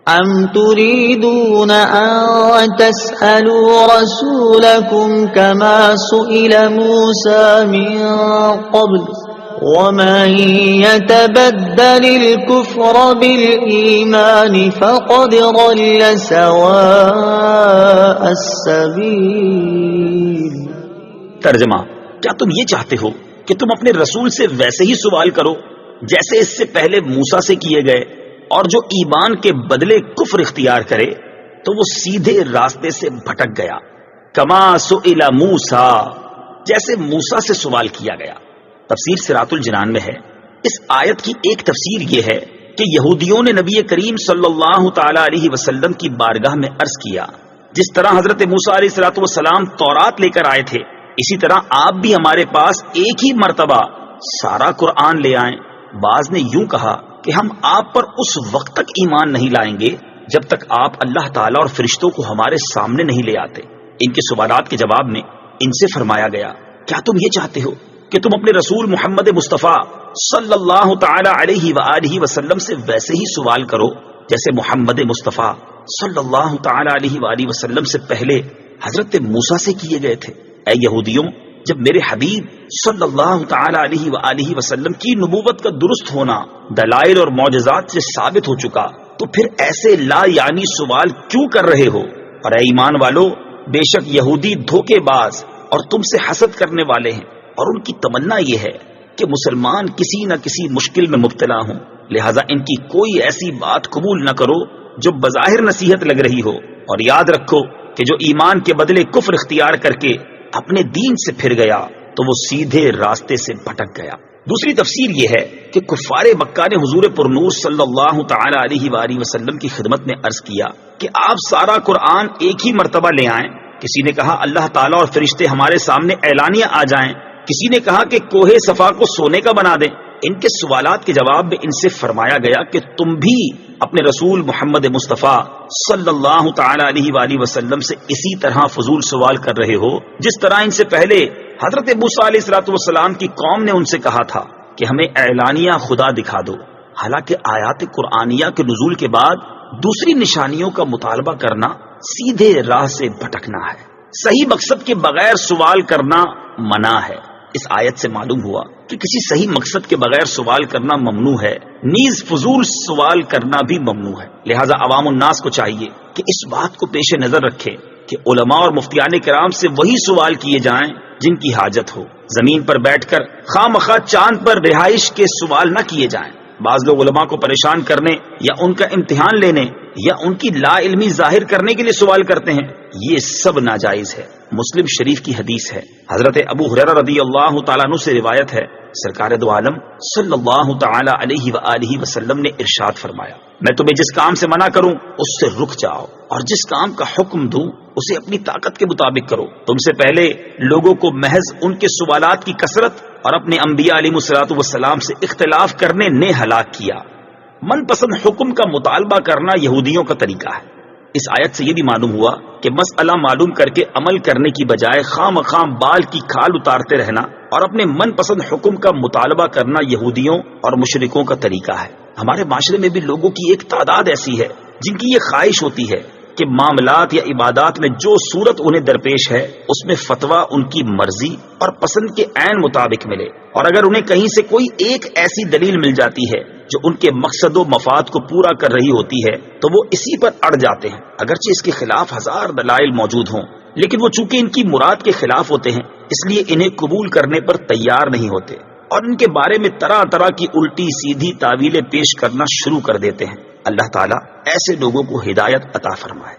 أَمْ تُرِيدُونَ أَن تَسْأَلُوا رَسُولَكُمْ كَمَا سُئِلَ مُوسَى مِن قَبْلُ وَمَن يَتَبَدَّلِ الْكُفْرَ بِالْإِيمَانِ فَقَدْ ضَلَّ سَوَاءَ السَّبِيلِ۔ ترجمہ: کیا تم یہ چاہتے ہو کہ تم اپنے رسول سے ویسے ہی سوال کرو جیسے اس سے پہلے موسیٰ سے کیے گئے، اور جو ایمان کے بدلے کفر اختیار کرے تو وہ سیدھے راستے سے بھٹک گیا؟ کما سئل موسیٰ، جیسے موسیٰ سے سوال کیا گیا۔ تفسیر صراط الجنان میں ہے۔ اس آیت کی ایک تفسیر یہ ہے کہ یہودیوں نے نبی کریم صلی اللہ تعالی علیہ وسلم کی بارگاہ میں عرض کیا، جس طرح حضرت موسیٰ علیہ الصلوۃ والسلام تورات لے کر آئے تھے، اسی طرح آپ بھی ہمارے پاس ایک ہی مرتبہ سارا قرآن لے آئیں۔ بعض نے یوں کہا کہ ہم آپ پر اس وقت تک ایمان نہیں لائیں گے جب تک آپ اللہ تعالیٰ اور فرشتوں کو ہمارے سامنے نہیں لے آتے۔ ان کے سوالات کے جواب میں ان سے فرمایا گیا، کیا تم یہ چاہتے ہو کہ تم اپنے رسول محمد مصطفیٰ صلی اللہ تعالی علیہ وآلہ وسلم سے ویسے ہی سوال کرو جیسے محمد مصطفیٰ صلی اللہ تعالی علیہ وآلہ وسلم سے پہلے حضرت موسیٰ سے کیے گئے تھے؟ اے یہودیوں، جب میرے حبیب صلی اللہ تعالی علیہ وآلہ وسلم کی نبوت کا درست ہونا دلائل اور معجزات سے ثابت ہو چکا تو پھر ایسے لا یعنی سوال کیوں کر رہے ہو؟ اور اے ایمان والو، بے شک یہودی دھوکے باز اور تم سے حسد کرنے والے ہیں، اور ان کی تمنا یہ ہے کہ مسلمان کسی نہ کسی مشکل میں مبتلا ہوں، لہذا ان کی کوئی ایسی بات قبول نہ کرو جو بظاہر نصیحت لگ رہی ہو، اور یاد رکھو کہ جو ایمان کے بدلے کفر اختیار کر کے اپنے دین سے پھر گیا تو وہ سیدھے راستے سے بھٹک گیا۔ دوسری تفسیر یہ ہے کہ کفار مکہ نے حضور پرنور صلی اللہ تعالی علیہ وآلہ وسلم کی خدمت میں عرض کیا کہ آپ سارا قرآن ایک ہی مرتبہ لے آئیں۔ کسی نے کہا اللہ تعالیٰ اور فرشتے ہمارے سامنے اعلانیہ آ جائیں، کسی نے کہا کہ کوہ صفا کو سونے کا بنا دیں۔ ان کے سوالات کے جواب میں ان سے فرمایا گیا کہ تم بھی اپنے رسول محمد مصطفیٰ صلی اللہ تعالی علیہ وآلہ وسلم سے اسی طرح فضول سوال کر رہے ہو جس طرح ان سے پہلے حضرت موسیٰ علیہ الصلوۃ والسلام کی قوم نے ان سے کہا تھا کہ ہمیں اعلانیہ خدا دکھا دو۔ حالانکہ آیات قرآنیہ کے نزول کے بعد دوسری نشانیوں کا مطالبہ کرنا سیدھے راہ سے بھٹکنا ہے، صحیح مقصد کے بغیر سوال کرنا منع ہے۔ اس آیت سے معلوم ہوا کہ کسی صحیح مقصد کے بغیر سوال کرنا ممنوع ہے، نیز فضول سوال کرنا بھی ممنوع ہے۔ لہذا عوام الناس کو چاہیے کہ اس بات کو پیش نظر رکھے کہ علماء اور مفتیان کرام سے وہی سوال کیے جائیں جن کی حاجت ہو، زمین پر بیٹھ کر خواہ مخواہ چاند پر رہائش کے سوال نہ کیے جائیں۔ بعض لوگ علماء کو پریشان کرنے یا ان کا امتحان لینے یا ان کی لا علمی ظاہر کرنے کے لیے سوال کرتے ہیں، یہ سب ناجائز ہے۔ مسلم شریف کی حدیث ہے، حضرت ابو ہریرہ رضی اللہ تعالیٰ عنہ سے روایت ہے، سرکار دو عالم صلی اللہ تعالی علیہ وآلہ وسلم نے ارشاد فرمایا، میں تمہیں جس کام سے منع کروں اس سے رک جاؤ، اور جس کام کا حکم دوں اسے اپنی طاقت کے مطابق کرو۔ تم سے پہلے لوگوں کو محض ان کے سوالات کی کثرت اور اپنے انبیاء علیہ الصلوۃ والسلام سے اختلاف کرنے نے ہلاک کیا۔ من پسند حکم کا مطالبہ کرنا یہودیوں کا طریقہ ہے۔ اس آیت سے یہ بھی معلوم ہوا کہ مسئلہ معلوم کر کے عمل کرنے کی بجائے خواہ مخواہ بال کی کھال اتارتے رہنا اور اپنے من پسند حکم کا مطالبہ کرنا یہودیوں اور مشرکوں کا طریقہ ہے۔ ہمارے معاشرے میں بھی لوگوں کی ایک تعداد ایسی ہے جن کی یہ خواہش ہوتی ہے کہ معاملات یا عبادات میں جو صورت انہیں درپیش ہے اس میں فتویٰ ان کی مرضی اور پسند کے عین مطابق ملے، اور اگر انہیں کہیں سے کوئی ایک ایسی دلیل مل جاتی ہے جو ان کے مقصد و مفاد کو پورا کر رہی ہوتی ہے تو وہ اسی پر اڑ جاتے ہیں، اگرچہ اس کے خلاف ہزار دلائل موجود ہوں، لیکن وہ چونکہ ان کی مراد کے خلاف ہوتے ہیں اس لیے انہیں قبول کرنے پر تیار نہیں ہوتے، اور ان کے بارے میں طرح طرح کی الٹی سیدھی تعویلیں پیش کرنا شروع کر دیتے ہیں۔ اللہ تعالیٰ ایسے لوگوں کو ہدایت عطا فرمائے۔